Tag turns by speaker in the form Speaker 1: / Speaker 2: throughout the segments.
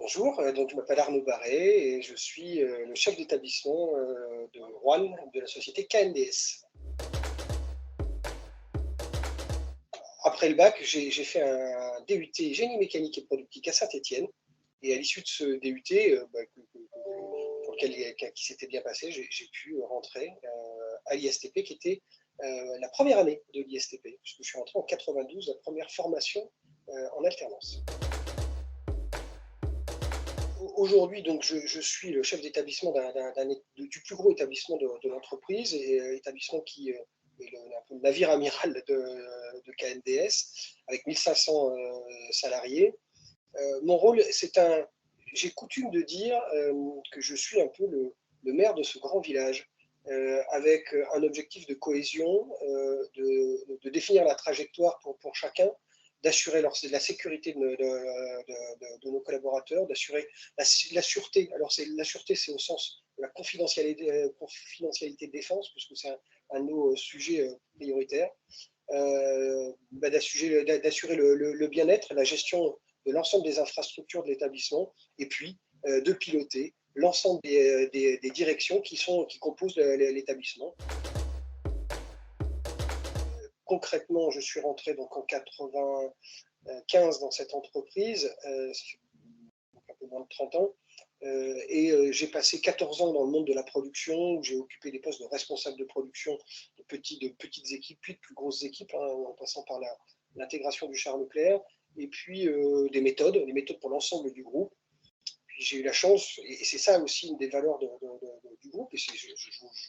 Speaker 1: Bonjour, donc je m'appelle Arnaud Barré et je suis le chef d'établissement de Rouen de la société KNDS. Après le bac, j'ai fait un DUT génie mécanique et productique à Saint-Étienne. Et à l'issue de ce DUT, pour lequel qui s'était bien passé, j'ai pu rentrer à l'ISTP, qui était la première année de l'ISTP, puisque je suis rentré en 92, la première formation en alternance. Aujourd'hui, donc, je suis le chef d'établissement du plus gros établissement de l'entreprise, et établissement qui est un peu le navire amiral de KNDS, avec 1500 salariés. Mon rôle, j'ai coutume de dire que je suis un peu le maire de ce grand village, avec un objectif de cohésion, de définir la trajectoire pour chacun, d'assurer la sécurité de nos collaborateurs, d'assurer la sûreté. Alors la sûreté, c'est au sens de la confidentialité de défense, puisque c'est un de nos sujets prioritaires. D'assurer le bien-être, la gestion de l'ensemble des infrastructures de l'établissement, et puis de piloter l'ensemble des directions qui composent l'établissement. Concrètement, je suis rentré donc en 95 dans cette entreprise, ça fait un peu moins de 30 ans, et j'ai passé 14 ans dans le monde de la production, où j'ai occupé des postes de responsable de production de petites équipes, puis de plus grosses équipes, en passant par l'intégration du char Leclerc, et puis les méthodes pour l'ensemble du groupe. Puis j'ai eu la chance, et c'est ça aussi une des valeurs du groupe, et je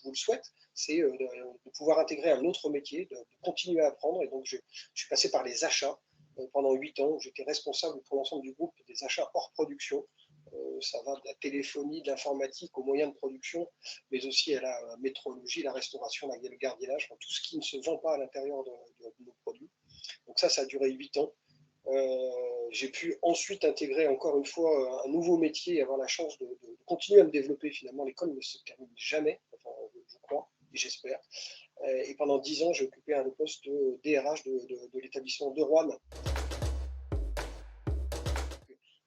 Speaker 1: vous le souhaite, c'est de pouvoir intégrer un autre métier, de continuer à apprendre. Et donc je suis passé par les achats pendant 8 ans, où j'étais responsable pour l'ensemble du groupe des achats hors production. Ça va de la téléphonie, de l'informatique aux moyens de production, mais aussi à la métrologie, la restauration, le gardiennage, tout ce qui ne se vend pas à l'intérieur de nos produits. Donc ça a duré 8 ans. J'ai pu ensuite intégrer encore une fois un nouveau métier et avoir la chance de continuer à me développer. Finalement, l'école ne se termine jamais, enfin, je crois et j'espère. Et pendant 10 ans, j'ai occupé le poste de DRH de l'établissement de Rouen.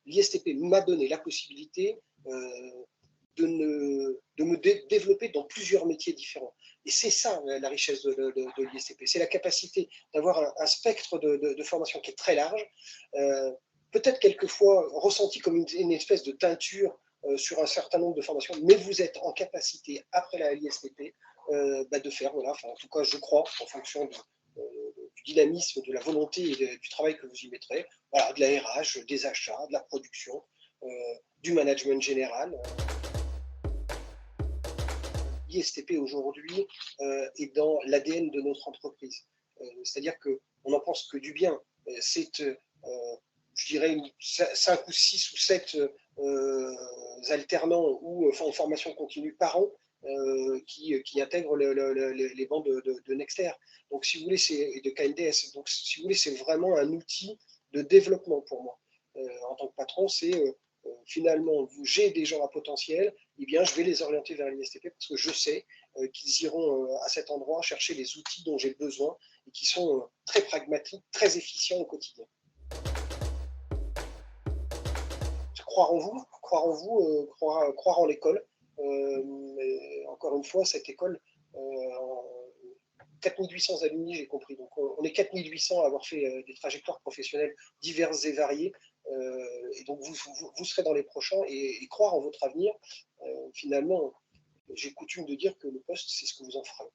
Speaker 1: L'ISTP m'a donné la possibilité de me développer dans plusieurs métiers différents. Et c'est ça la richesse de l'ISTP, c'est la capacité d'avoir un spectre de formation qui est très large, peut-être quelquefois ressenti comme une espèce de teinture sur un certain nombre de formations, mais vous êtes en capacité, après la l'ISTP, de faire, voilà, en tout cas je crois, en fonction du dynamisme, de la volonté et du travail que vous y mettrez, voilà, de la RH, des achats, de la production, du management général. L'ISTP aujourd'hui est dans l'ADN de notre entreprise. C'est-à-dire qu'on n'en pense que du bien. C'est, je dirais, 5 ou 6 ou 7 alternants ou en formation continue par an qui intègrent les bancs de Nexter. Donc, si vous voulez, et de KNDS. Donc, si vous voulez, c'est vraiment un outil de développement pour moi. En tant que patron, c'est finalement, j'ai des gens à potentiel, eh bien, je vais les orienter vers l'ISTP parce que je sais qu'ils iront à cet endroit chercher les outils dont j'ai besoin et qui sont très pragmatiques, très efficients au quotidien. Croire en vous, croire en l'école. Encore une fois, cette école, 4800 alumni, j'ai compris. Donc, on est 4800 à avoir fait des trajectoires professionnelles diverses et variées. Et donc, vous serez dans les prochains et croire en votre avenir. Finalement, j'ai coutume de dire que le poste, c'est ce que vous en ferez.